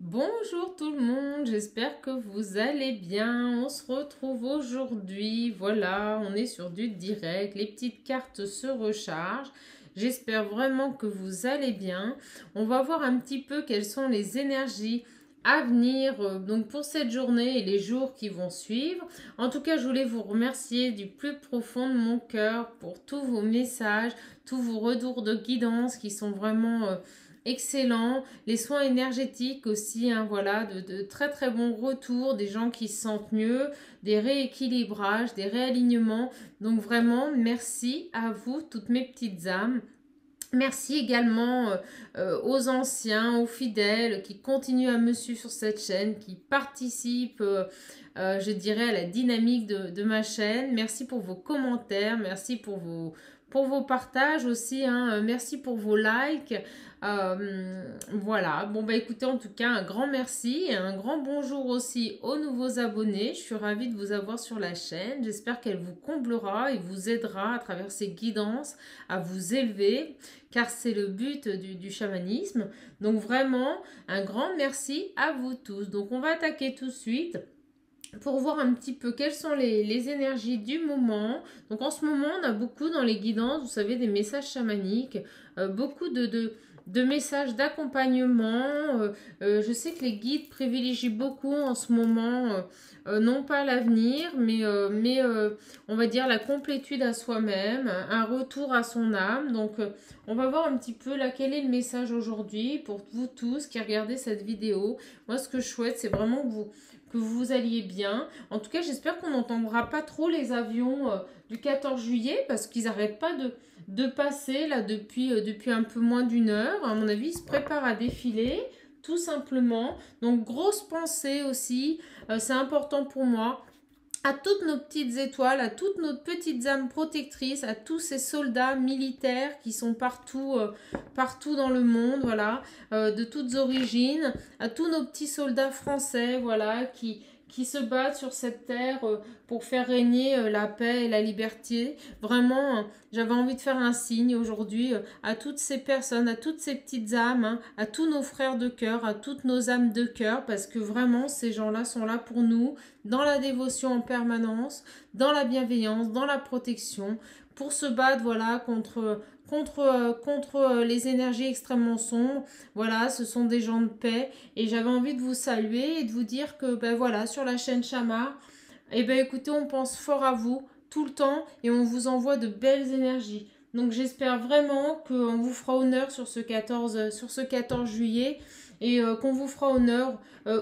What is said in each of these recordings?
Bonjour tout le monde, j'espère que vous allez bien. On se retrouve aujourd'hui. Voilà, on est sur du direct. Les petites cartes se rechargent. J'espère vraiment que vous allez bien. On va voir un petit peu quelles sont les énergies à venir donc pour cette journée et les jours qui vont suivre. En tout cas, je voulais vous remercier du plus profond de mon cœur pour tous vos messages, tous vos retours de guidance qui sont vraiment excellents. Les soins énergétiques aussi, hein, voilà, de très très bons retours, des gens qui se sentent mieux, des rééquilibrages, des réalignements. Donc vraiment, merci à vous, toutes mes petites âmes. Merci également aux anciens, aux fidèles qui continuent à me suivre sur cette chaîne, qui participent, je dirais, à la dynamique de ma chaîne. Merci pour vos commentaires, merci pour vos partages aussi, hein. Merci pour vos likes. Voilà, bon bah écoutez, en tout cas, un grand merci et un grand bonjour aussi aux nouveaux abonnés. Je suis ravie de vous avoir sur la chaîne. J'espère qu'elle vous comblera et vous aidera à travers ces guidances à vous élever, car c'est le but du chamanisme. Donc vraiment, un grand merci à vous tous. Donc on va attaquer tout de suite pour voir un petit peu quelles sont les énergies du moment. Donc en ce moment, on a beaucoup dans les guidances, vous savez, des messages chamaniques, beaucoup de messages d'accompagnement. Je sais que les guides privilégient beaucoup en ce moment, non pas l'avenir, mais on va dire la complétude à soi-même, un retour à son âme. Donc on va voir un petit peu là quel est le message aujourd'hui pour vous tous qui regardez cette vidéo. Moi, ce que je souhaite, c'est vraiment que vous alliez bien. En tout cas, j'espère qu'on n'entendra pas trop les avions du 14 juillet parce qu'ils n'arrêtent pas de passer là depuis un peu moins d'une heure. À mon avis, ils se préparent à défiler, tout simplement. Donc, grosse pensée aussi, c'est important pour moi. À toutes nos petites étoiles, à toutes nos petites âmes protectrices, à tous ces soldats militaires qui sont partout, partout dans le monde, voilà, de toutes origines, à tous nos petits soldats français, voilà, qui se battent sur cette terre pour faire régner la paix et la liberté. Vraiment, j'avais envie de faire un signe aujourd'hui à toutes ces personnes, à toutes ces petites âmes, hein, à tous nos frères de cœur, à toutes nos âmes de cœur, parce que vraiment, ces gens-là sont là pour nous, dans la dévotion en permanence, dans la bienveillance, dans la protection, pour se battre, voilà, contre les énergies extrêmement sombres. Voilà, ce sont des gens de paix et j'avais envie de vous saluer et de vous dire que, ben voilà, sur la chaîne Chamar, eh ben écoutez, on pense fort à vous tout le temps et on vous envoie de belles énergies. Donc j'espère vraiment qu'on vous fera honneur sur ce 14 juillet et qu'on vous fera honneur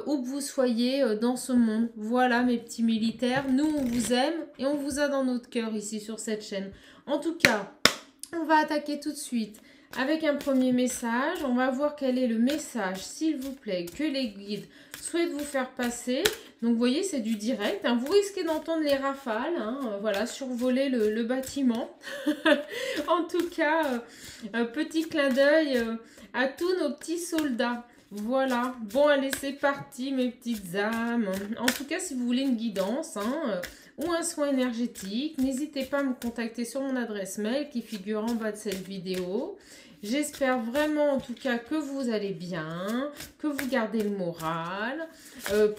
où que vous soyez dans ce monde. Voilà mes petits militaires, nous on vous aime et on vous a dans notre cœur ici sur cette chaîne. En tout cas, on va attaquer tout de suite avec un premier message. On va voir quel est le message, s'il vous plaît, que les guides souhaitent vous faire passer. Donc, vous voyez, c'est du direct, hein. Vous risquez d'entendre les rafales, hein, voilà, survoler le bâtiment. En tout cas, petit clin d'œil à tous nos petits soldats. Voilà. Bon, allez, c'est parti, mes petites âmes. En tout cas, si vous voulez une guidance, hein, ou un soin énergétique, n'hésitez pas à me contacter sur mon adresse mail qui figure en bas de cette vidéo. J'espère vraiment en tout cas que vous allez bien, que vous gardez le moral.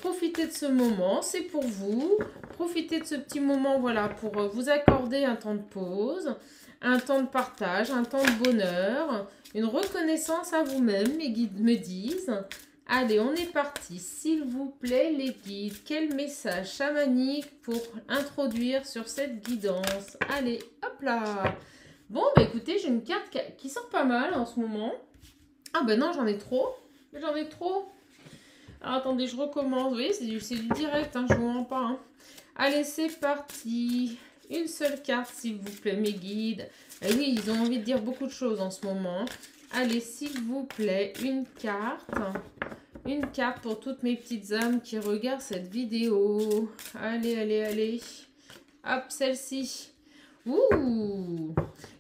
Profitez de ce moment, c'est pour vous. Profitez de ce petit moment, voilà, pour vous accorder un temps de pause, un temps de partage, un temps de bonheur, une reconnaissance à vous-même, mes guides me disent. Allez, on est parti. S'il vous plaît, les guides, quel message chamanique pour introduire sur cette guidance? Allez, hop là. Bon, bah écoutez, j'ai une carte qui sort pas mal en ce moment. Ah ben non, j'en ai trop. J'en ai trop. Alors attendez, je recommence. Vous voyez, c'est du direct, hein, je vous mens pas. Hein. Allez, c'est parti. Une seule carte, s'il vous plaît, mes guides. Et oui, ils ont envie de dire beaucoup de choses en ce moment. Allez, s'il vous plaît, une carte. Une carte pour toutes mes petites âmes qui regardent cette vidéo. Allez, allez, allez. Hop, celle-ci. Ouh!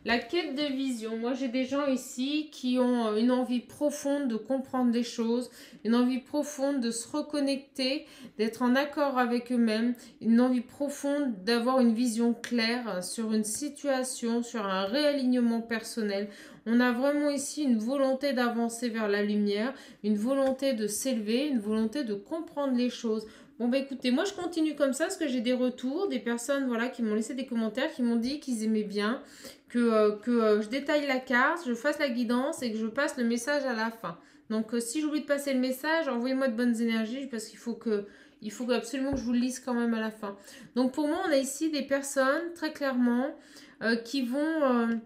La quête de vision. Moi, j'ai des gens ici qui ont une envie profonde de comprendre les choses, une envie profonde de se reconnecter, d'être en accord avec eux-mêmes, une envie profonde d'avoir une vision claire sur une situation, sur un réalignement personnel. On a vraiment ici une volonté d'avancer vers la lumière, une volonté de s'élever, une volonté de comprendre les choses. Bon bah écoutez, moi je continue comme ça parce que j'ai des retours, des personnes voilà qui m'ont laissé des commentaires, qui m'ont dit qu'ils aimaient bien, que je détaille la carte, je fasse la guidance et que je passe le message à la fin. Donc si j'oublie de passer le message, envoyez-moi de bonnes énergies parce qu'il faut absolument que je vous le lise quand même à la fin. Donc pour moi, on a ici des personnes très clairement qui vont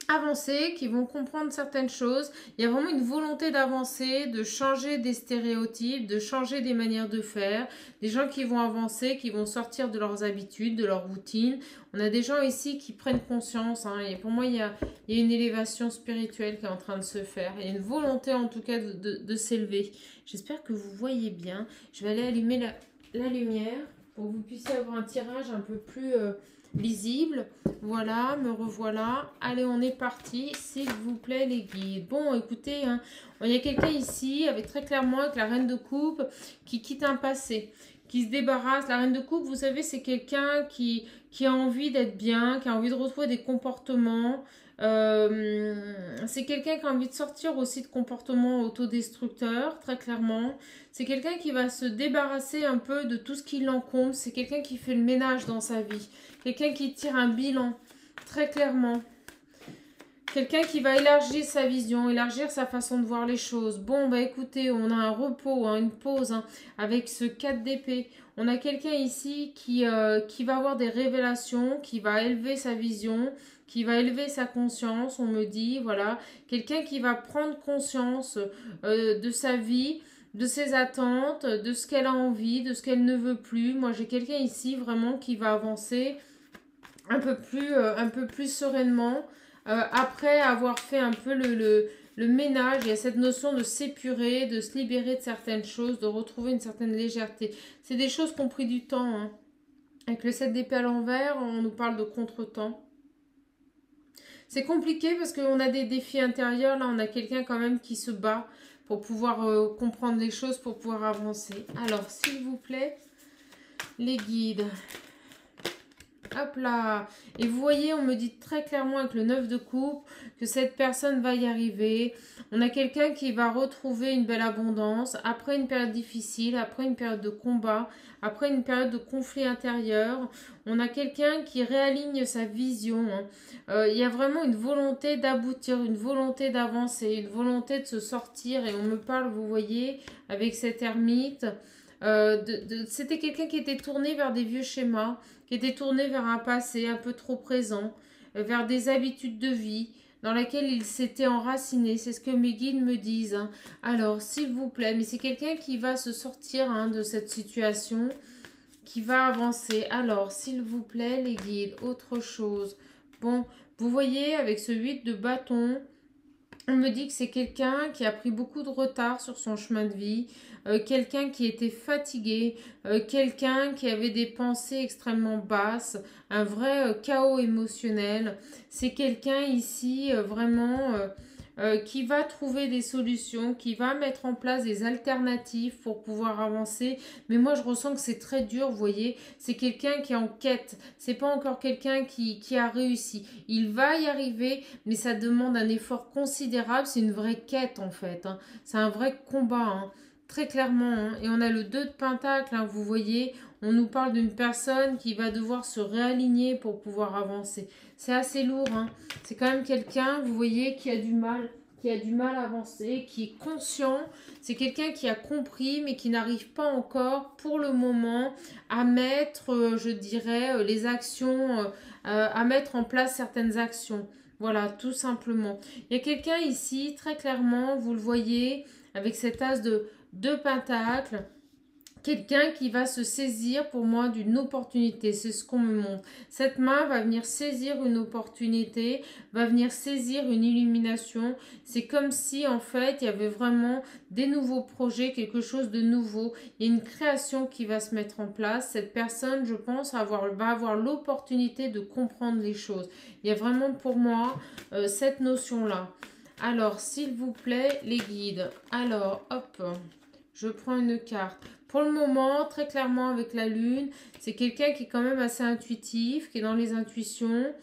avancer, qui vont comprendre certaines choses. Il y a vraiment une volonté d'avancer, de changer des stéréotypes, de changer des manières de faire. Des gens qui vont avancer, qui vont sortir de leurs habitudes, de leur routine. On a des gens ici qui prennent conscience. Hein, et pour moi, il y a une élévation spirituelle qui est en train de se faire. Il y a une volonté en tout cas de s'élever. J'espère que vous voyez bien. Je vais aller allumer la lumière pour que vous puissiez avoir un tirage un peu plus lisible. Voilà, me revoilà. Allez, on est parti. S'il vous plaît, les guides. Bon, écoutez, hein, il y a quelqu'un ici, avec très clairement, avec la reine de coupe, qui quitte un passé, qui se débarrasse. La reine de coupe, vous savez, c'est quelqu'un qui a envie d'être bien, qui a envie de retrouver des comportements. C'est quelqu'un qui a envie de sortir aussi de comportements autodestructeurs, très clairement. C'est quelqu'un qui va se débarrasser un peu de tout ce qui l'encombre. C'est quelqu'un qui fait le ménage dans sa vie. Quelqu'un qui tire un bilan, très clairement. Quelqu'un qui va élargir sa vision, élargir sa façon de voir les choses. Bon, bah écoutez, on a un repos, hein, une pause hein, avec ce 4 d'épée. On a quelqu'un ici qui va avoir des révélations, qui va élever sa vision, qui va élever sa conscience, on me dit, voilà. Quelqu'un qui va prendre conscience de sa vie, de ses attentes, de ce qu'elle a envie, de ce qu'elle ne veut plus. Moi, j'ai quelqu'un ici vraiment qui va avancer un peu plus sereinement. Après avoir fait un peu le ménage, il y a cette notion de s'épurer, de se libérer de certaines choses, de retrouver une certaine légèreté. C'est des choses qui ont pris du temps. Hein. Avec le 7 d'épée à l'envers, on nous parle de contretemps. C'est compliqué parce qu'on a des défis intérieurs. Là, on a quelqu'un quand même qui se bat pour pouvoir comprendre les choses, pour pouvoir avancer. Alors, s'il vous plaît, les guides... Hop là. Et vous voyez, on me dit très clairement avec le 9 de coupe que cette personne va y arriver. On a quelqu'un qui va retrouver une belle abondance après une période difficile, après une période de combat, après une période de conflit intérieur. On a quelqu'un qui réaligne sa vision. Hein. Il y a vraiment une volonté d'aboutir, une volonté d'avancer, une volonté de se sortir. Et on me parle, vous voyez, avec cet ermite. C'était quelqu'un qui était tourné vers des vieux schémas, qui était tourné vers un passé un peu trop présent, vers des habitudes de vie dans lesquelles il s'était enraciné. C'est ce que mes guides me disent. Hein. Alors, s'il vous plaît, mais c'est quelqu'un qui va se sortir hein, de cette situation, qui va avancer. Alors, s'il vous plaît, les guides, autre chose. Bon, vous voyez, avec ce 8 de bâton, on me dit que c'est quelqu'un qui a pris beaucoup de retard sur son chemin de vie, quelqu'un qui était fatigué, quelqu'un qui avait des pensées extrêmement basses, un vrai chaos émotionnel. C'est quelqu'un ici vraiment qui va trouver des solutions, qui va mettre en place des alternatives pour pouvoir avancer. Mais moi, je ressens que c'est très dur, vous voyez. C'est quelqu'un qui est en quête. C'est pas encore quelqu'un qui a réussi. Il va y arriver, mais ça demande un effort considérable. C'est une vraie quête, en fait. Hein. C'est un vrai combat, hein. Très clairement. Hein. Et on a le 2 de Pentacle, hein, vous voyez. On nous parle d'une personne qui va devoir se réaligner pour pouvoir avancer. C'est assez lourd. Hein. C'est quand même quelqu'un, vous voyez, qui a du mal à avancer, qui est conscient. C'est quelqu'un qui a compris, mais qui n'arrive pas encore, pour le moment, à mettre, je dirais, les actions, à mettre en place certaines actions. Voilà, tout simplement. Il y a quelqu'un ici, très clairement, vous le voyez, avec cet as de Pentacle, quelqu'un qui va se saisir pour moi d'une opportunité, c'est ce qu'on me montre. Cette main va venir saisir une opportunité, va venir saisir une illumination. C'est comme si en fait il y avait vraiment des nouveaux projets, quelque chose de nouveau. Il y a une création qui va se mettre en place. Cette personne, je pense, va avoir l'opportunité de comprendre les choses. Il y a vraiment pour moi cette notion-là. Alors, s'il vous plaît, les guides. Alors, hop, je prends une carte. Pour le moment, très clairement avec la lune, c'est quelqu'un qui est quand même assez intuitif, qui est dans les intuitions,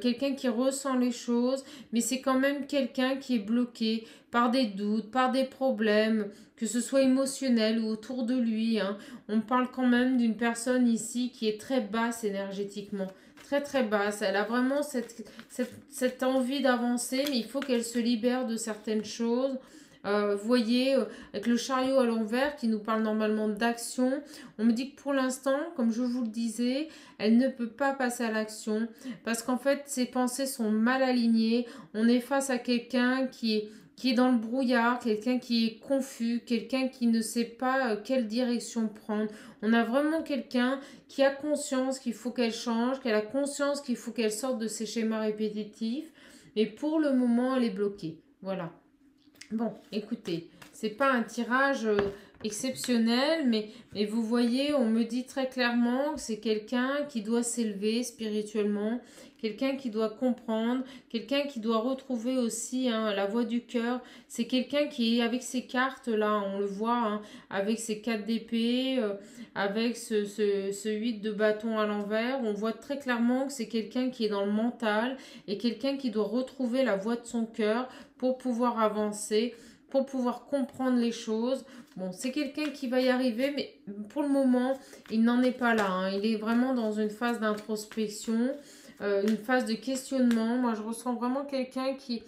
quelqu'un qui ressent les choses, mais c'est quand même quelqu'un qui est bloqué par des doutes, par des problèmes, que ce soit émotionnel ou autour de lui, hein. On parle quand même d'une personne ici qui est très basse énergétiquement, très très basse. Elle a vraiment cette envie d'avancer, mais il faut qu'elle se libère de certaines choses. Vous voyez, avec le chariot à l'envers qui nous parle normalement d'action, on me dit que pour l'instant, comme je vous le disais, elle ne peut pas passer à l'action parce qu'en fait, ses pensées sont mal alignées. On est face à quelqu'un qui est dans le brouillard, quelqu'un qui est confus, quelqu'un qui ne sait pas quelle direction prendre. On a vraiment quelqu'un qui a conscience qu'il faut qu'elle change, qu'elle a conscience qu'il faut qu'elle sorte de ses schémas répétitifs. Mais pour le moment, elle est bloquée. Voilà. Bon, écoutez, c'est pas un tirage exceptionnel, mais vous voyez, on me dit très clairement que c'est quelqu'un qui doit s'élever spirituellement, quelqu'un qui doit comprendre, quelqu'un qui doit retrouver aussi hein, la voix du cœur. C'est quelqu'un qui est avec ses cartes là, on le voit, hein, avec ses 4 d'épée, avec ce 8 de bâton à l'envers. On voit très clairement que c'est quelqu'un qui est dans le mental et quelqu'un qui doit retrouver la voix de son cœur pour pouvoir avancer, pour pouvoir comprendre les choses. Bon, c'est quelqu'un qui va y arriver, mais pour le moment, il n'en est pas là, hein. Il est vraiment dans une phase d'introspection, une phase de questionnement. Moi, je ressens vraiment quelqu'un qui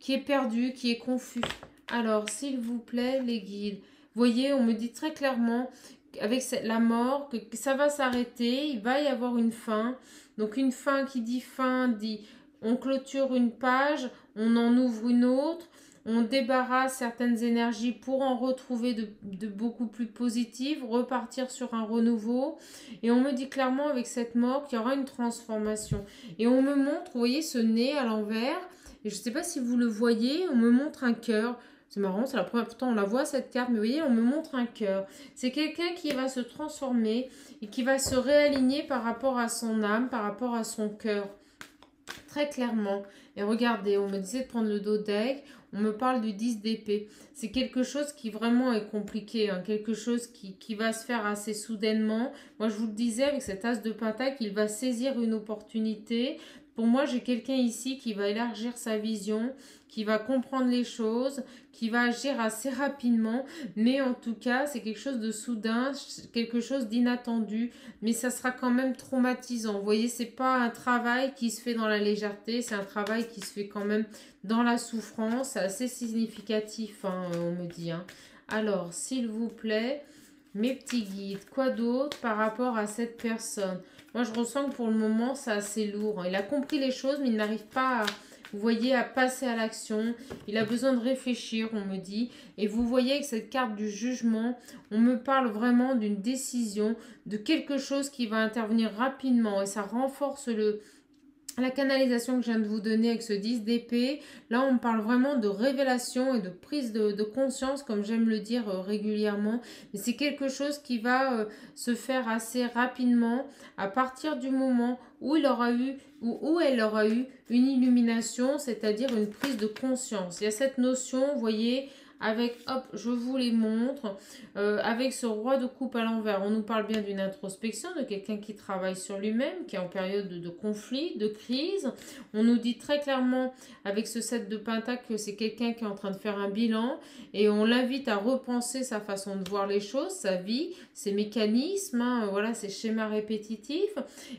est perdu, qui est confus. Alors, s'il vous plaît, les guides. Vous voyez, on me dit très clairement, avec la mort, que ça va s'arrêter, il va y avoir une fin. Donc, une fin qui dit fin, dit on clôture une page, on en ouvre une autre, on débarrasse certaines énergies pour en retrouver de beaucoup plus positives, repartir sur un renouveau. Et on me dit clairement avec cette mort qu'il y aura une transformation. Et on me montre, vous voyez, ce nez à l'envers. Et je ne sais pas si vous le voyez, on me montre un cœur. C'est marrant, c'est la première fois on la voit cette carte, mais vous voyez, on me montre un cœur. C'est quelqu'un qui va se transformer et qui va se réaligner par rapport à son âme, par rapport à son cœur. Très clairement. Et regardez, on me disait de prendre le dos deck, on me parle du 10 d'épée. C'est quelque chose qui vraiment est compliqué, hein, quelque chose qui va se faire assez soudainement. Moi, je vous le disais, avec cet as de pentacle, il va saisir une opportunité. Pour moi, j'ai quelqu'un ici qui va élargir sa vision, qui va comprendre les choses, qui va agir assez rapidement. Mais en tout cas, c'est quelque chose de soudain, quelque chose d'inattendu. Mais ça sera quand même traumatisant. Vous voyez, c'est pas un travail qui se fait dans la légèreté, c'est un travail qui se fait quand même dans la souffrance. C'est assez significatif, hein, on me dit. Hein. Alors, s'il vous plaît, mes petits guides, quoi d'autre par rapport à cette personne? Moi, je ressens que pour le moment, c'est assez lourd. Il a compris les choses, mais il n'arrive pas, vous voyez, à passer à l'action. Il a besoin de réfléchir, on me dit. Et vous voyez avec cette carte du jugement, on me parle vraiment d'une décision, de quelque chose qui va intervenir rapidement. Et ça renforce la canalisation que je viens de vous donner avec ce 10 d'épée. Là, on me parle vraiment de révélation et de prise de conscience, comme j'aime le dire régulièrement. Mais c'est quelque chose qui va se faire assez rapidement à partir du moment où il aura eu où elle aura eu une illumination, c'est-à-dire une prise de conscience. Il y a cette notion, vous voyez, avec, hop, je vous les montre, avec ce roi de coupe à l'envers, on nous parle bien d'une introspection, de quelqu'un qui travaille sur lui-même, qui est en période de conflit, de crise. On nous dit très clairement, avec ce 7 de pentacle, que c'est quelqu'un qui est en train de faire un bilan, et on l'invite à repenser sa façon de voir les choses, sa vie, ses mécanismes, hein, voilà, ses schémas répétitifs.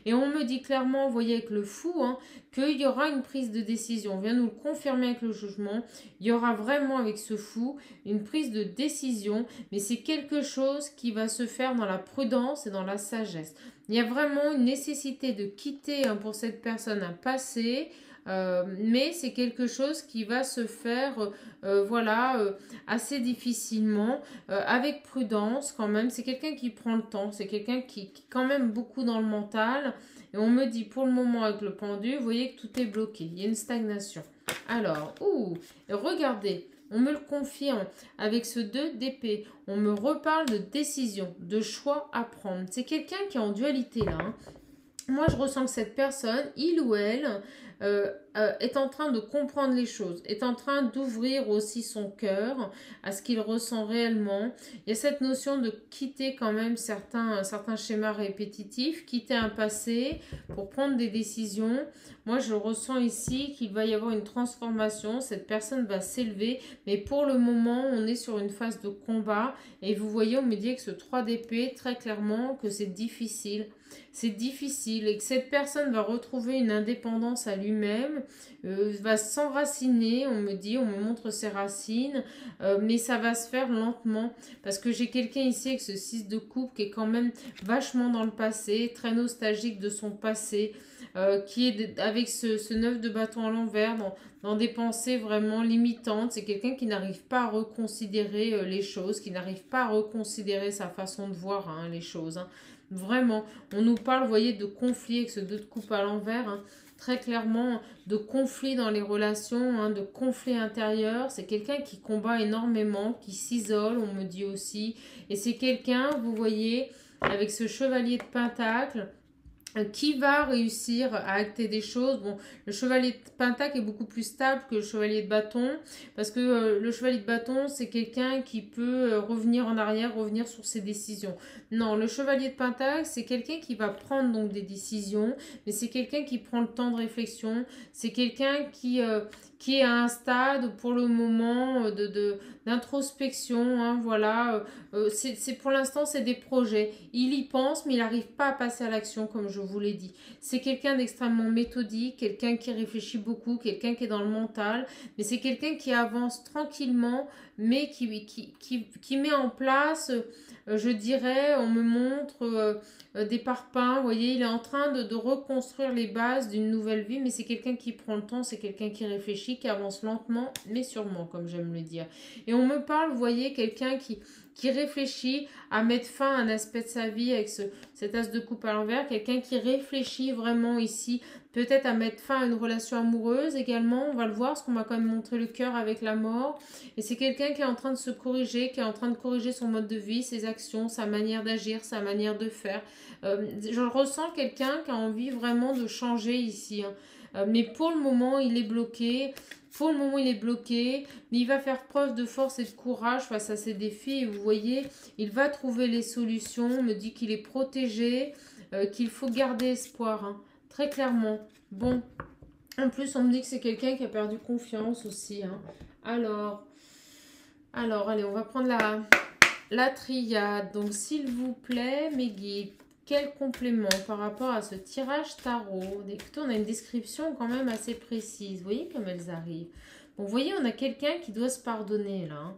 Et on me dit clairement, vous voyez, avec le fou, hein, qu'il y aura une prise de décision. On vient nous le confirmer avec le jugement. Il y aura vraiment avec ce fou une prise de décision, mais c'est quelque chose qui va se faire dans la prudence et dans la sagesse. Il y a vraiment une nécessité de quitter pour cette personne un passé, mais c'est quelque chose qui va se faire, voilà, assez difficilement, avec prudence quand même. C'est quelqu'un qui prend le temps, c'est quelqu'un qui est quand même beaucoup dans le mental. Et on me dit pour le moment avec le pendu, vous voyez que tout est bloqué, il y a une stagnation. Alors, regardez, on me le confirme avec ce 2 d'épée. On me reparle de décision, de choix à prendre. C'est quelqu'un qui est en dualité là, hein. Moi, je ressens que cette personne, il ou elle, est en train de comprendre les choses, est en train d'ouvrir aussi son cœur à ce qu'il ressent réellement. Il y a cette notion de quitter quand même certains schémas répétitifs, quitter un passé pour prendre des décisions. Moi, je ressens ici qu'il va y avoir une transformation. Cette personne va s'élever, mais pour le moment, on est sur une phase de combat. Et vous voyez, on me dit que ce 3 d'épée, très clairement, que c'est difficile. C'est difficile et que cette personne va retrouver une indépendance à lui-même, va s'enraciner, on me montre ses racines, mais ça va se faire lentement parce que j'ai quelqu'un ici avec ce 6 de coupe qui est quand même vachement dans le passé, très nostalgique de son passé, qui est avec ce 9 de bâton à l'envers dans des pensées vraiment limitantes. C'est quelqu'un qui n'arrive pas à reconsidérer les choses, qui n'arrive pas à reconsidérer sa façon de voir les choses, hein. Vraiment, on nous parle, vous voyez, de conflit avec ce 2 de coupe à l'envers, hein, très clairement, de conflit dans les relations, hein, de conflit intérieur. C'est quelqu'un qui combat énormément, qui s'isole, on me dit aussi. Et c'est quelqu'un, vous voyez, avec ce chevalier de pentacle, qui va réussir à acter des choses. Bon, le chevalier de pentacle est beaucoup plus stable que le chevalier de bâton, parce que le chevalier de bâton, c'est quelqu'un qui peut revenir en arrière, revenir sur ses décisions. Non, le chevalier de pentacle, c'est quelqu'un qui va prendre donc des décisions, mais c'est quelqu'un qui prend le temps de réflexion, c'est quelqu'un qui est à un stade pour le moment d'introspection, hein, voilà. C'est pour l'instant, c'est des projets. Il y pense, mais il n'arrive pas à passer à l'action, comme je vous l'ai dit. C'est quelqu'un d'extrêmement méthodique, quelqu'un qui réfléchit beaucoup, quelqu'un qui est dans le mental, mais c'est quelqu'un qui avance tranquillement, mais qui met en place, je dirais, on me montre des parpaings, vous voyez, il est en train de reconstruire les bases d'une nouvelle vie, mais c'est quelqu'un qui prend le temps, c'est quelqu'un qui réfléchit, qui avance lentement, mais sûrement, comme j'aime le dire. Et on me parle, vous voyez, quelqu'un qui réfléchit à mettre fin à un aspect de sa vie avec cet as de coupe à l'envers, quelqu'un qui réfléchit vraiment ici, peut-être à mettre fin à une relation amoureuse également, on va le voir, parce qu'on m'a quand même montré le cœur avec la mort, et c'est quelqu'un qui est en train de se corriger, qui est en train de corriger son mode de vie, ses actions, sa manière d'agir, sa manière de faire. Je ressens quelqu'un qui a envie vraiment de changer ici, hein. Mais pour le moment, il est bloqué. Pour le moment, il est bloqué, mais il va faire preuve de force et de courage face à ces défis. Et vous voyez, il va trouver les solutions. On me dit qu'il est protégé, qu'il faut garder espoir, hein, très clairement. Bon, en plus, on me dit que c'est quelqu'un qui a perdu confiance aussi, hein. Alors, allez, on va prendre la triade. Donc, s'il vous plaît, mes guides, quel complément par rapport à ce tirage tarot? Écoutez, on a une description quand même assez précise. Vous voyez comme elles arrivent. Bon, vous voyez, on a quelqu'un qui doit se pardonner là, hein.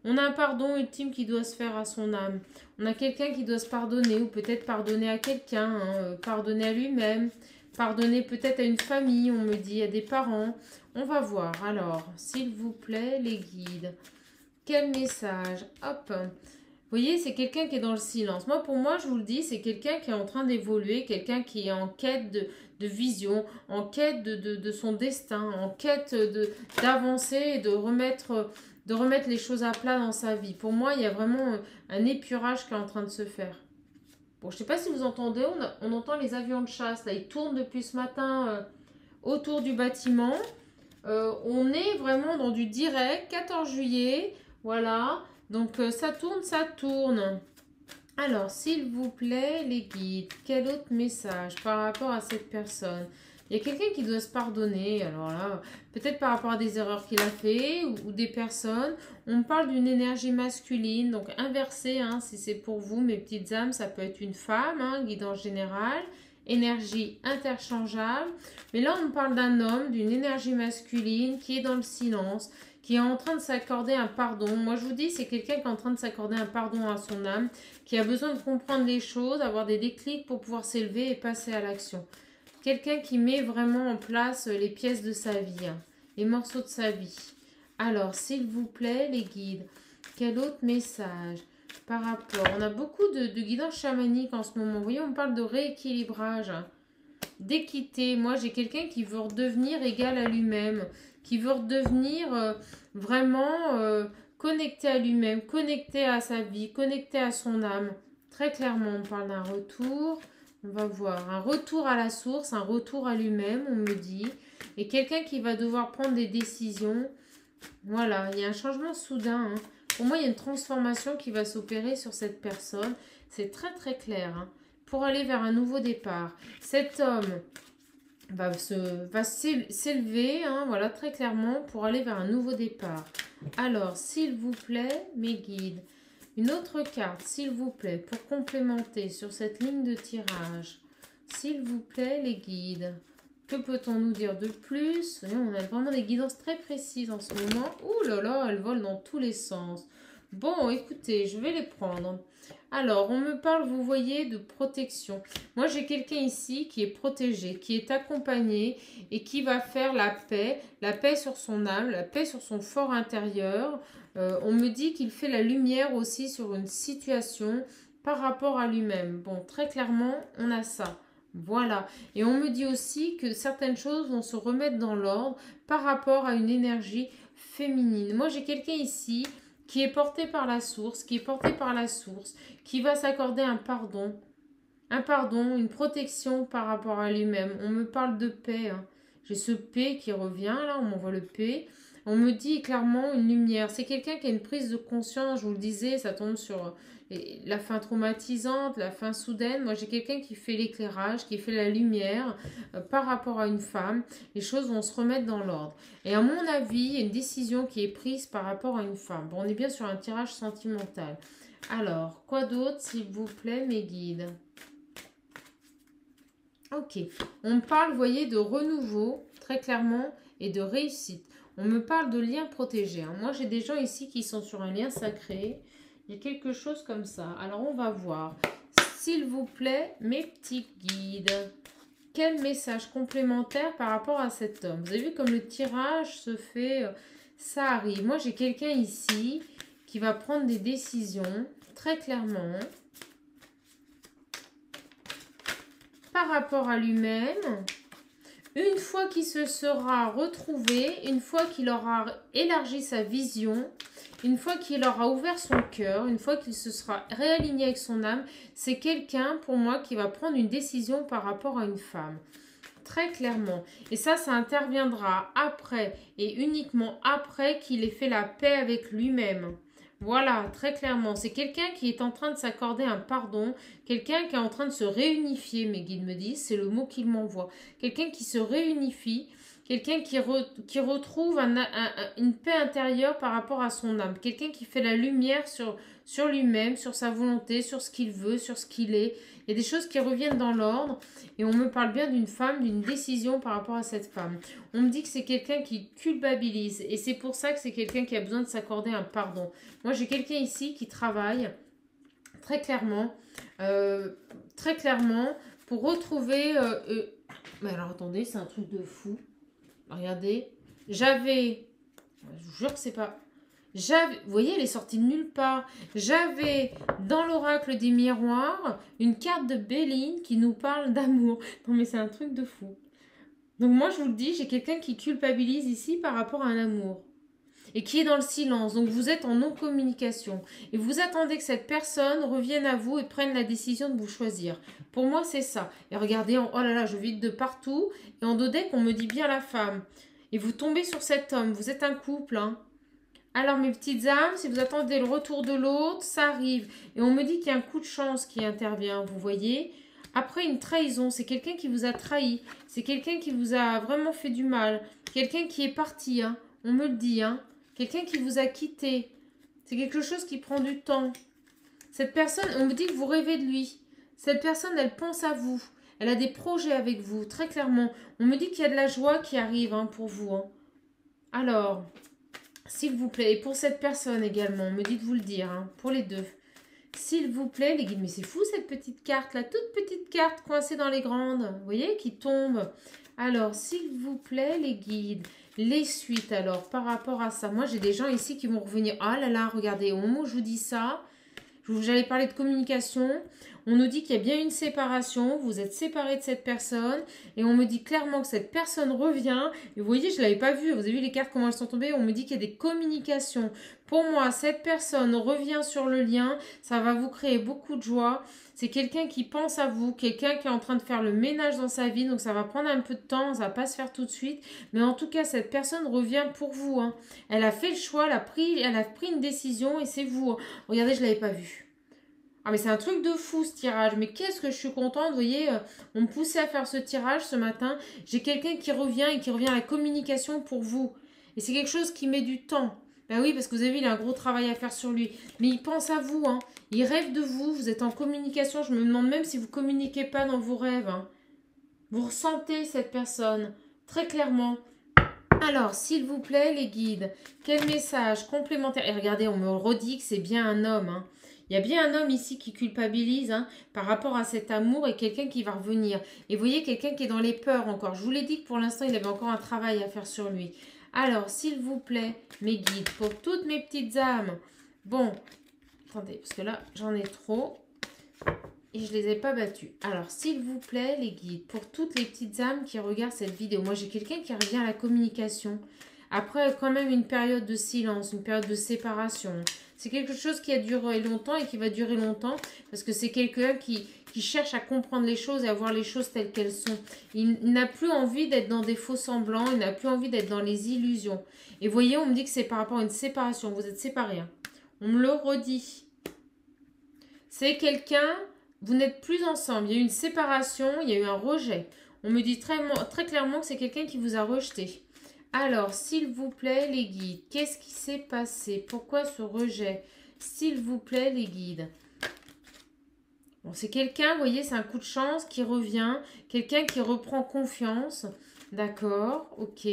On a un pardon ultime qui doit se faire à son âme. On a quelqu'un qui doit se pardonner ou peut-être pardonner à quelqu'un, hein, pardonner à lui-même, pardonner peut-être à une famille, on me dit, à des parents. On va voir. Alors, s'il vous plaît, les guides. Quel message? Hop. Vous voyez, c'est quelqu'un qui est dans le silence. Moi, pour moi, je vous le dis, c'est quelqu'un qui est en train d'évoluer, quelqu'un qui est en quête de vision, en quête de son destin, en quête d'avancer et de remettre les choses à plat dans sa vie. Pour moi, il y a vraiment un épurage qui est en train de se faire. Bon, je ne sais pas si vous entendez, on entend les avions de chasse. Là, ils tournent depuis ce matin autour du bâtiment. On est vraiment dans du direct, 14 juillet, voilà. Donc, ça tourne, ça tourne. Alors, s'il vous plaît, les guides, quel autre message par rapport à cette personne? Il y a quelqu'un qui doit se pardonner. Alors là, peut-être par rapport à des erreurs qu'il a fait ou des personnes. On me parle d'une énergie masculine, donc inversée, hein, si c'est pour vous, mes petites âmes, ça peut être une femme, hein, guide en général. Énergie interchangeable. Mais là, on me parle d'un homme, d'une énergie masculine qui est dans le silence, qui est en train de s'accorder un pardon. Moi, je vous dis, c'est quelqu'un qui est en train de s'accorder un pardon à son âme, qui a besoin de comprendre les choses, avoir des déclics pour pouvoir s'élever et passer à l'action. Quelqu'un qui met vraiment en place les pièces de sa vie, hein, les morceaux de sa vie. Alors, s'il vous plaît, les guides, quel autre message par rapport... On a beaucoup de guidance chamanique en ce moment. Vous voyez, on parle de rééquilibrage, hein, d'équité. Moi, j'ai quelqu'un qui veut redevenir égal à lui-même, qui veut redevenir vraiment connecté à lui-même, connecté à sa vie, connecté à son âme. Très clairement, on parle d'un retour. On va voir un retour à la source, un retour à lui-même, on me dit. Et quelqu'un qui va devoir prendre des décisions. Voilà, il y a un changement soudain, hein. Pour moi, il y a une transformation qui va s'opérer sur cette personne. C'est très très clair, hein, pour aller vers un nouveau départ. Cet homme va s'élever, hein, voilà, très clairement, pour aller vers un nouveau départ. Alors, s'il vous plaît, mes guides, une autre carte, s'il vous plaît, pour complémenter sur cette ligne de tirage. S'il vous plaît, les guides. Que peut-on nous dire de plus? On a vraiment des guidances très précises en ce moment. Ouh là là, elles volent dans tous les sens. Bon, écoutez, je vais les prendre. Alors, on me parle, vous voyez, de protection. Moi, j'ai quelqu'un ici qui est protégé, qui est accompagné et qui va faire la paix sur son âme, la paix sur son fort intérieur. On me dit qu'il fait la lumière aussi sur une situation par rapport à lui-même. Bon, très clairement, on a ça. Voilà. Et on me dit aussi que certaines choses vont se remettre dans l'ordre par rapport à une énergie féminine. Moi, j'ai quelqu'un ici qui est porté par la source, qui va s'accorder un pardon, une protection par rapport à lui-même. On me parle de paix, hein. J'ai ce paix qui revient, là, on m'envoie le paix. On me dit clairement une lumière. C'est quelqu'un qui a une prise de conscience, je vous le disais, ça tombe sur la fin traumatisante, la fin soudaine. Moi, j'ai quelqu'un qui fait l'éclairage, qui fait la lumière par rapport à une femme. Les choses vont se remettre dans l'ordre. Et à mon avis, il y a une décision qui est prise par rapport à une femme. Bon, on est bien sur un tirage sentimental. Alors, quoi d'autre, s'il vous plaît, mes guides? Ok, on parle, vous voyez, de renouveau, très clairement, et de réussite. On me parle de lien protégé, hein. Moi, j'ai des gens ici qui sont sur un lien sacré. Il y a quelque chose comme ça. Alors, on va voir. S'il vous plaît, mes petits guides, quel message complémentaire par rapport à cet homme? Vous avez vu comme le tirage se fait, ça arrive. Moi, j'ai quelqu'un ici qui va prendre des décisions, très clairement, par rapport à lui-même. Une fois qu'il se sera retrouvé, une fois qu'il aura élargi sa vision, une fois qu'il aura ouvert son cœur, une fois qu'il se sera réaligné avec son âme, c'est quelqu'un pour moi qui va prendre une décision par rapport à une femme. Très clairement. Et ça interviendra après et uniquement après qu'il ait fait la paix avec lui-même. Voilà, très clairement. C'est quelqu'un qui est en train de s'accorder un pardon. Quelqu'un qui est en train de se réunifier, mes guides me disent. C'est le mot qu'ils m'envoient. Quelqu'un qui se réunifie. Quelqu'un qui retrouve une paix intérieure par rapport à son âme. Quelqu'un qui fait la lumière sur lui-même, sur sa volonté, sur ce qu'il veut, sur ce qu'il est. Il y a des choses qui reviennent dans l'ordre. Et on me parle bien d'une femme, d'une décision par rapport à cette femme. On me dit que c'est quelqu'un qui culpabilise. Et c'est pour ça que c'est quelqu'un qui a besoin de s'accorder un pardon. Moi, j'ai quelqu'un ici qui travaille très clairement pour retrouver... mais alors, attendez, c'est un truc de fou. Regardez. Je vous jure que c'est pas... Vous voyez, elle est sortie de nulle part. J'avais dans l'oracle des miroirs une carte de Béline qui nous parle d'amour. Non mais c'est un truc de fou. Donc moi je vous le dis, j'ai quelqu'un qui culpabilise ici par rapport à un amour. Et qui est dans le silence. Donc vous êtes en non-communication. Et vous attendez que cette personne revienne à vous et prenne la décision de vous choisir. Pour moi c'est ça. Et regardez, oh là là, je vide de partout. Et en deux decks, on me dit bien la femme. Et vous tombez sur cet homme. Vous êtes un couple, hein. Alors mes petites âmes, si vous attendez le retour de l'autre, ça arrive. Et on me dit qu'il y a un coup de chance qui intervient, vous voyez. Après une trahison, c'est quelqu'un qui vous a trahi. C'est quelqu'un qui vous a vraiment fait du mal. Quelqu'un qui est parti, hein. On me le dit, hein. Quelqu'un qui vous a quitté. C'est quelque chose qui prend du temps. Cette personne, on me dit que vous rêvez de lui. Cette personne, elle pense à vous. Elle a des projets avec vous, très clairement. On me dit qu'il y a de la joie qui arrive, hein, pour vous, hein. Alors... S'il vous plaît, et pour cette personne également, on me dit de vous le dire, hein, pour les deux. s'il vous plaît, les guides. Mais c'est fou cette petite carte, la toute petite carte coincée dans les grandes. Vous voyez, qui tombe. Alors, s'il vous plaît, les guides. Les suites, alors, par rapport à ça. Moi, j'ai des gens ici qui vont revenir. Ah là là, regardez, au moment où je vous dis ça, j'allais parler de communication. On nous dit qu'il y a bien une séparation. Vous êtes séparés de cette personne. Et on me dit clairement que cette personne revient. Et vous voyez, je ne l'avais pas vu. Vous avez vu les cartes, comment elles sont tombées. On me dit qu'il y a des communications. Pour moi, cette personne revient sur le lien. Ça va vous créer beaucoup de joie. C'est quelqu'un qui pense à vous. Quelqu'un qui est en train de faire le ménage dans sa vie. Donc, ça va prendre un peu de temps. Ça ne va pas se faire tout de suite. Mais en tout cas, cette personne revient pour vous. Hein. Elle a fait le choix. Elle a pris une décision. Et c'est vous. Regardez, je ne l'avais pas vu. Ah mais c'est un truc de fou ce tirage, mais qu'est-ce que je suis contente, vous voyez, on me poussait à faire ce tirage ce matin, j'ai quelqu'un qui revient et qui revient à la communication pour vous, et c'est quelque chose qui met du temps, ben oui parce que vous avez vu il a un gros travail à faire sur lui, mais il pense à vous, hein. Il rêve de vous, vous êtes en communication, je me demande même si vous ne communiquez pas dans vos rêves, hein. Vous ressentez cette personne, très clairement. Alors, s'il vous plaît, les guides, quel message complémentaire? Et regardez, on me redit que c'est bien un homme, hein. Il y a bien un homme ici qui culpabilise hein, par rapport à cet amour et quelqu'un qui va revenir. Et vous voyez, quelqu'un qui est dans les peurs encore. Je vous l'ai dit que pour l'instant, il avait encore un travail à faire sur lui. Alors, s'il vous plaît, mes guides, pour toutes mes petites âmes. Bon, attendez, parce que là, j'en ai trop. Et je ne les ai pas battus. Alors, s'il vous plaît, les guides, pour toutes les petites âmes qui regardent cette vidéo. Moi, j'ai quelqu'un qui revient à la communication. Après, quand même, une période de silence, une période de séparation. C'est quelque chose qui a duré longtemps et qui va durer longtemps parce que c'est quelqu'un qui cherche à comprendre les choses et à voir les choses telles qu'elles sont. Il n'a plus envie d'être dans des faux semblants, il n'a plus envie d'être dans les illusions. Et vous voyez, on me dit que c'est par rapport à une séparation. Vous êtes séparés. Hein. On me le redit. C'est quelqu'un, vous n'êtes plus ensemble. Il y a eu une séparation, il y a eu un rejet. On me dit très clairement que c'est quelqu'un qui vous a rejeté. Alors, s'il vous plaît, les guides, qu'est-ce qui s'est passé? Pourquoi ce rejet? S'il vous plaît, les guides. Bon, c'est quelqu'un, vous voyez, c'est un coup de chance qui revient. Quelqu'un qui reprend confiance. D'accord, ok.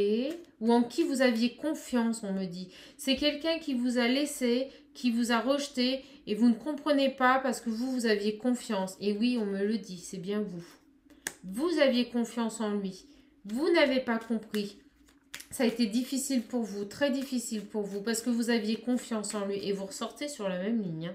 Ou en qui vous aviez confiance, on me dit. C'est quelqu'un qui vous a laissé, qui vous a rejeté et vous ne comprenez pas parce que vous aviez confiance. Et oui, on me le dit, c'est bien vous. Vous aviez confiance en lui. Vous n'avez pas compris. Ça a été difficile pour vous, très difficile pour vous, parce que vous aviez confiance en lui et vous ressortez sur la même ligne.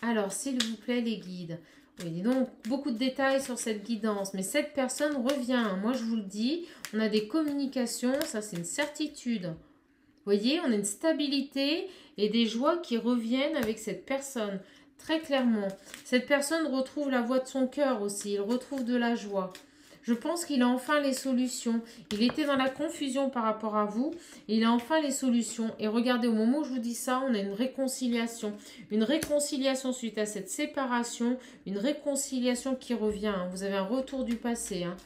Alors, s'il vous plaît, les guides. Oui, dis donc, beaucoup de détails sur cette guidance, mais cette personne revient. Moi, je vous le dis, on a des communications, ça c'est une certitude. Vous voyez, on a une stabilité et des joies qui reviennent avec cette personne, très clairement. Cette personne retrouve la voix de son cœur aussi, il retrouve de la joie. Je pense qu'il a enfin les solutions. Il était dans la confusion par rapport à vous. Il a enfin les solutions. Et regardez, au moment où je vous dis ça, on a une réconciliation. Une réconciliation suite à cette séparation. Une réconciliation qui revient. Hein. Vous avez un retour du passé. Hein.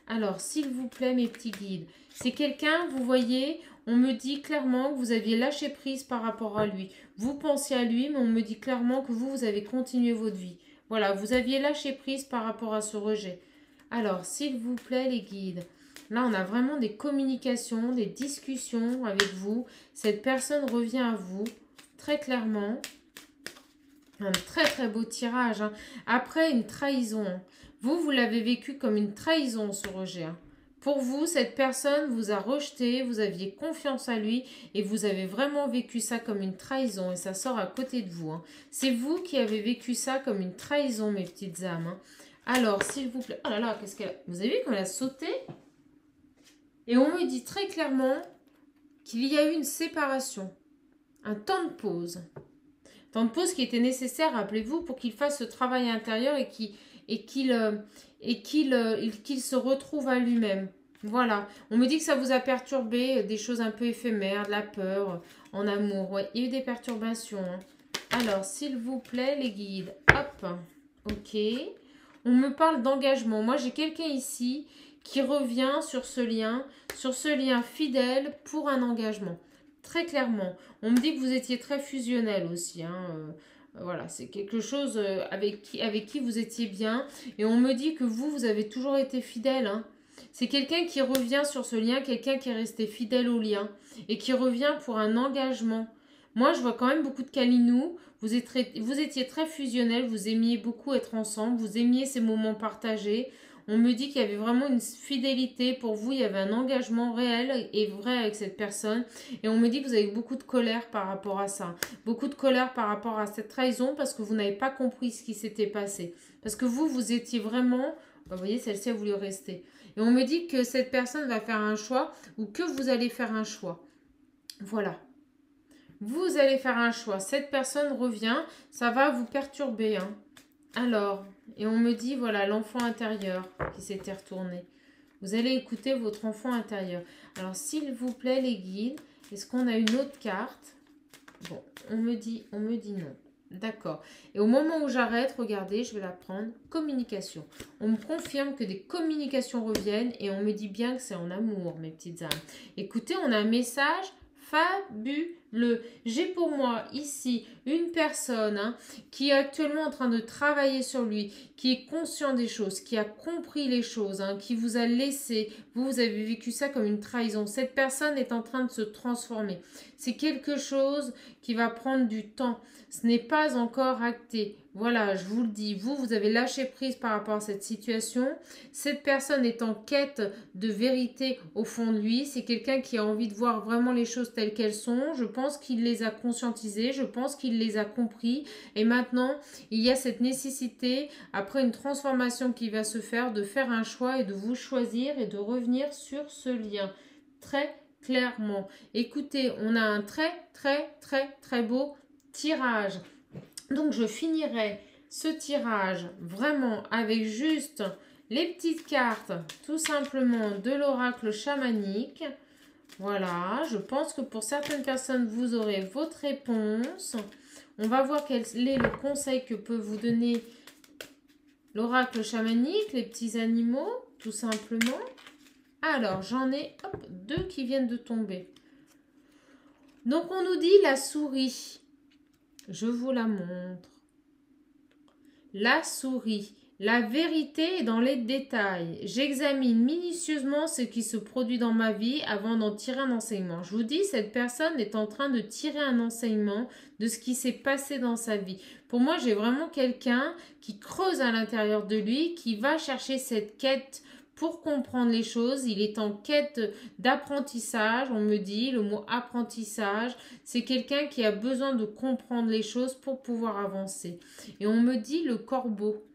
Alors, s'il vous plaît, mes petits guides. C'est quelqu'un, vous voyez, on me dit clairement que vous aviez lâché prise par rapport à lui. Vous pensiez à lui, mais on me dit clairement que vous avez continué votre vie. Voilà, vous aviez lâché prise par rapport à ce rejet. Alors, s'il vous plaît, les guides, là, on a vraiment des communications, des discussions avec vous. Cette personne revient à vous, très clairement. Un très, très beau tirage. Hein. Après, une trahison. Vous l'avez vécu comme une trahison, ce rejet. Hein. Pour vous, cette personne vous a rejeté, vous aviez confiance à lui et vous avez vraiment vécu ça comme une trahison et ça sort à côté de vous. Hein. C'est vous qui avez vécu ça comme une trahison, mes petites âmes. Hein. Alors, s'il vous plaît... Oh là là, qu'est-ce qu'elle a... Vous avez vu comme elle a sauté? Et on me dit très clairement qu'il y a eu une séparation. Un temps de pause. Temps de pause qui était nécessaire, rappelez-vous, pour qu'il fasse ce travail intérieur et qu'il se retrouve à lui-même. Voilà. On me dit que ça vous a perturbé, des choses un peu éphémères, de la peur, en amour. Ouais, il y a eu des perturbations. Hein. Alors, s'il vous plaît, les guides. Hop. Ok. On me parle d'engagement. Moi, j'ai quelqu'un ici qui revient sur ce lien fidèle pour un engagement. Très clairement. On me dit que vous étiez très fusionnel aussi. Hein. Voilà, c'est quelque chose avec qui vous étiez bien. Et on me dit que vous avez toujours été fidèle. Hein. C'est quelqu'un qui revient sur ce lien, quelqu'un qui est resté fidèle au lien et qui revient pour un engagement. Moi, je vois quand même beaucoup de câlinous. Vous étiez très fusionnels, vous aimiez beaucoup être ensemble, vous aimiez ces moments partagés. On me dit qu'il y avait vraiment une fidélité pour vous, il y avait un engagement réel et vrai avec cette personne. Et on me dit que vous avez beaucoup de colère par rapport à ça. Beaucoup de colère par rapport à cette trahison parce que vous n'avez pas compris ce qui s'était passé. Parce que vous étiez vraiment... Vous voyez, celle-ci a voulu rester. Et on me dit que cette personne va faire un choix ou que vous allez faire un choix. Voilà. Vous allez faire un choix. Cette personne revient, ça va vous perturber. Hein. Alors, et on me dit, voilà, l'enfant intérieur qui s'était retourné. Vous allez écouter votre enfant intérieur. Alors, s'il vous plaît, les guides, est-ce qu'on a une autre carte? Bon, on me dit non. D'accord. Et au moment où j'arrête, regardez, je vais la prendre. Communication. On me confirme que des communications reviennent et on me dit bien que c'est en amour, mes petites âmes. Écoutez, on a un message fabuleux. J'ai pour moi ici une personne qui est actuellement en train de travailler sur lui, qui est conscient des choses, qui a compris les choses, qui vous a laissé. Vous avez vécu ça comme une trahison. Cette personne est en train de se transformer. C'est quelque chose qui va prendre du temps. Ce n'est pas encore acté. Voilà, je vous le dis. Vous avez lâché prise par rapport à cette situation. Cette personne est en quête de vérité au fond de lui. C'est quelqu'un qui a envie de voir vraiment les choses telles qu'elles sont. Je pense qu'il les a conscientisées. Je pense qu'il les a compris. Et maintenant, il y a cette nécessité, après une transformation qui va se faire, de faire un choix et de vous choisir et de revenir sur ce lien. Très clairement. Écoutez, on a un très beau tirage. Donc, je finirai ce tirage vraiment avec juste les petites cartes, tout simplement, de l'oracle chamanique. Voilà, je pense que pour certaines personnes, vous aurez votre réponse. On va voir quel est le conseil que peut vous donner l'oracle chamanique, les petits animaux, tout simplement. Alors, j'en ai deux qui viennent de tomber. Donc, on nous dit la souris. Je vous la montre. La souris. La vérité est dans les détails. J'examine minutieusement ce qui se produit dans ma vie avant d'en tirer un enseignement. Je vous dis, cette personne est en train de tirer un enseignement de ce qui s'est passé dans sa vie. Pour moi, j'ai vraiment quelqu'un qui creuse à l'intérieur de lui, qui va chercher cette quête pour comprendre les choses. Il est en quête d'apprentissage, on me dit, le mot apprentissage, c'est quelqu'un qui a besoin de comprendre les choses pour pouvoir avancer. Et on me dit le corbeau.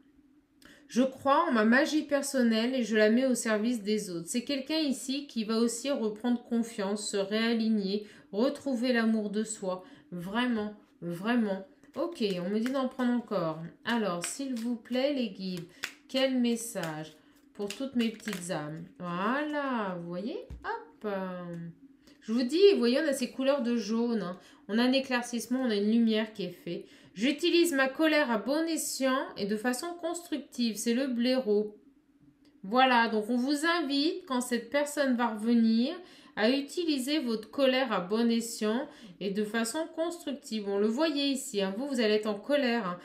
Je crois en ma magie personnelle et je la mets au service des autres. C'est quelqu'un ici qui va aussi reprendre confiance, se réaligner, retrouver l'amour de soi. Vraiment. Ok, on me dit d'en prendre encore. Alors, s'il vous plaît, les guides, quel message pour toutes mes petites âmes? Voilà, vous voyez? Hop. Je vous dis, vous voyez, on a ces couleurs de jaune. On a un éclaircissement, on a une lumière qui est faite. J'utilise ma colère à bon escient et de façon constructive. C'est le blaireau. Voilà, donc on vous invite, quand cette personne va revenir, à utiliser votre colère à bon escient et de façon constructive. On le voyait ici, vous allez être en colère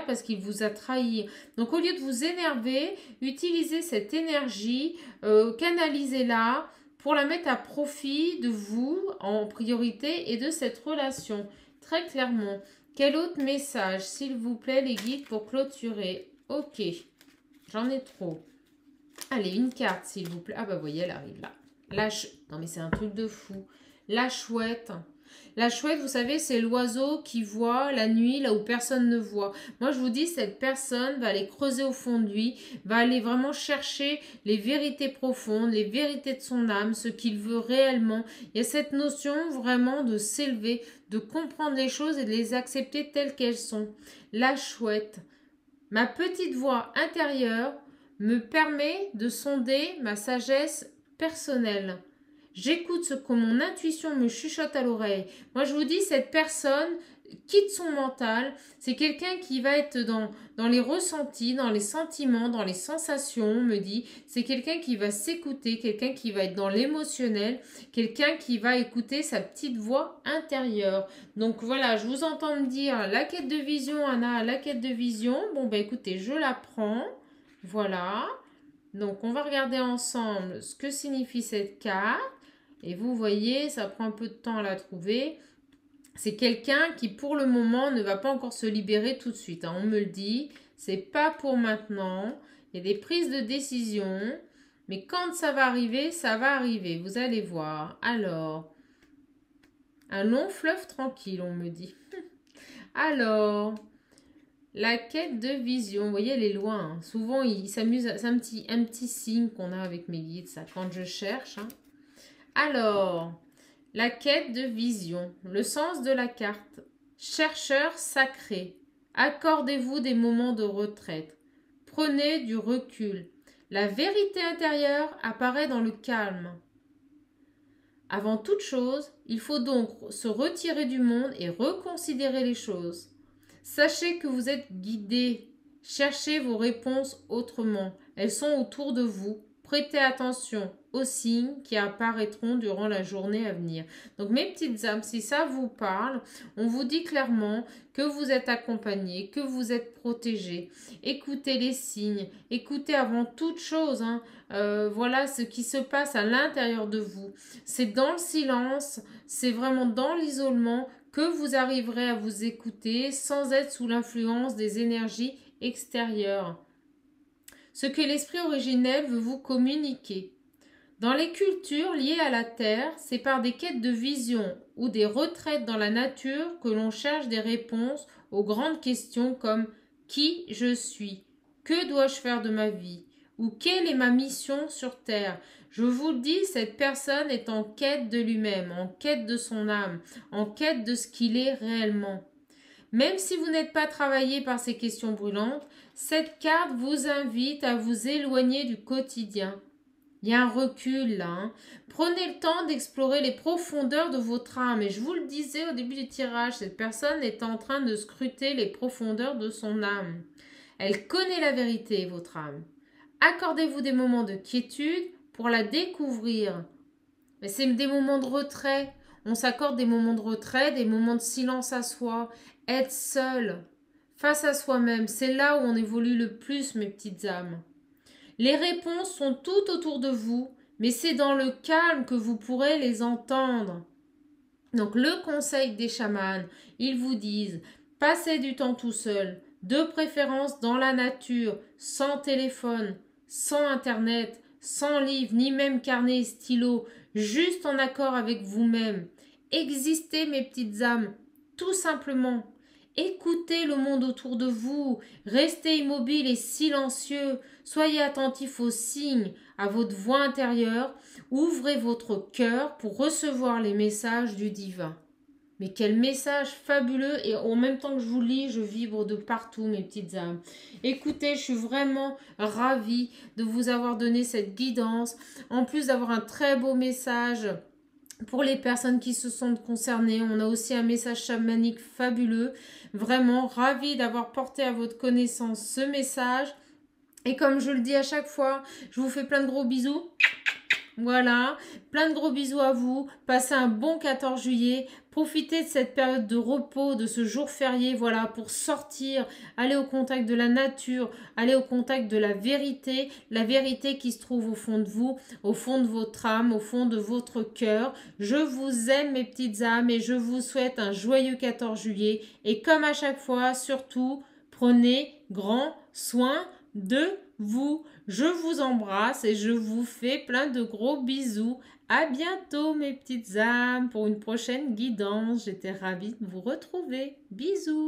parce qu'il vous a trahi. Donc au lieu de vous énerver, utilisez cette énergie, canalisez-la pour la mettre à profit de vous en priorité et de cette relation. Très clairement. Quel autre message, s'il vous plaît, les guides, pour clôturer? Ok, j'en ai trop. Allez, une carte, s'il vous plaît. Ah bah, vous voyez, elle arrive là. Non, mais c'est un truc de fou. La chouette. La chouette, vous savez, c'est l'oiseau qui voit la nuit là où personne ne voit. Moi, je vous dis, cette personne va aller creuser au fond de lui, va aller vraiment chercher les vérités profondes, les vérités de son âme, ce qu'il veut réellement. Il y a cette notion vraiment de s'élever, de comprendre les choses et de les accepter telles qu'elles sont. La chouette. Ma petite voix intérieure me permet de sonder ma sagesse personnelle. J'écoute ce que mon intuition me chuchote à l'oreille. Moi, je vous dis, cette personne quitte son mental. C'est quelqu'un qui va être dans les ressentis, dans les sentiments, dans les sensations, on me dit. C'est quelqu'un qui va s'écouter, quelqu'un qui va être dans l'émotionnel, quelqu'un qui va écouter sa petite voix intérieure. Donc voilà, je vous entends me dire la quête de vision, Anna, la quête de vision. Bon, ben écoutez, je la prends. Voilà. Donc, on va regarder ensemble ce que signifie cette carte. Et vous voyez, ça prend un peu de temps à la trouver. c'est quelqu'un qui pour le moment ne va pas encore se libérer tout de suite. Hein. On me le dit, c'est pas pour maintenant. Il y a des prises de décision, mais quand ça va arriver, ça va arriver. Vous allez voir. Alors, un long fleuve tranquille, on me dit. Alors, la quête de vision, vous voyez, elle est loin. Hein. Souvent, il s'amuse, c'est un petit signe qu'on a avec mes guides, ça, quand je cherche. Hein. Alors, la quête de vision, le sens de la carte. Chercheur sacré, accordez-vous des moments de retraite. Prenez du recul. La vérité intérieure apparaît dans le calme. Avant toute chose, il faut donc se retirer du monde et reconsidérer les choses. Sachez que vous êtes guidé. Cherchez vos réponses autrement. Elles sont autour de vous. Prêtez attention aux signes qui apparaîtront durant la journée à venir. Donc mes petites âmes, si ça vous parle, on vous dit clairement que vous êtes accompagnés, que vous êtes protégés. Écoutez les signes, écoutez avant toute chose, hein, voilà ce qui se passe à l'intérieur de vous. C'est dans le silence, c'est vraiment dans l'isolement que vous arriverez à vous écouter sans être sous l'influence des énergies extérieures. Ce que l'esprit originel veut vous communiquer. Dans les cultures liées à la Terre, c'est par des quêtes de vision ou des retraites dans la nature que l'on cherche des réponses aux grandes questions comme qui je suis, que dois-je faire de ma vie ou quelle est ma mission sur Terre. Je vous le dis, cette personne est en quête de lui-même, en quête de son âme, en quête de ce qu'il est réellement. Même si vous n'êtes pas travaillé par ces questions brûlantes, cette carte vous invite à vous éloigner du quotidien. Il y a un recul là. Hein. Prenez le temps d'explorer les profondeurs de votre âme. Et je vous le disais au début du tirage, cette personne est en train de scruter les profondeurs de son âme. Elle connaît la vérité, votre âme. Accordez-vous des moments de quiétude pour la découvrir. Mais c'est des moments de retrait. On s'accorde des moments de retrait, des moments de silence à soi. Être seul, face à soi-même, c'est là où on évolue le plus, mes petites âmes. Les réponses sont tout autour de vous, mais c'est dans le calme que vous pourrez les entendre. Donc le conseil des chamans, ils vous disent, passez du temps tout seul, de préférence dans la nature, sans téléphone, sans internet, sans livre, ni même carnet et stylo, juste en accord avec vous-même. Existez, mes petites âmes, tout simplement. Écoutez le monde autour de vous, restez immobile et silencieux, soyez attentif aux signes, à votre voix intérieure, ouvrez votre cœur pour recevoir les messages du divin. Mais quel message fabuleux, et en même temps que je vous lis, je vibre de partout, mes petites âmes. Écoutez, je suis vraiment ravie de vous avoir donné cette guidance, en plus d'avoir un très beau message. Pour les personnes qui se sentent concernées, on a aussi un message chamanique fabuleux. Vraiment ravie d'avoir porté à votre connaissance ce message. Et comme je le dis à chaque fois, je vous fais plein de gros bisous. Voilà, plein de gros bisous à vous. Passez un bon 14 juillet. Profitez de cette période de repos, de ce jour férié, voilà, pour sortir, aller au contact de la nature, aller au contact de la vérité qui se trouve au fond de vous, au fond de votre âme, au fond de votre cœur. Je vous aime, mes petites âmes, et je vous souhaite un joyeux 14 juillet. Et comme à chaque fois, surtout, prenez grand soin de vous. Je vous embrasse et je vous fais plein de gros bisous. À bientôt, mes petites âmes, pour une prochaine guidance. J'étais ravie de vous retrouver. Bisous.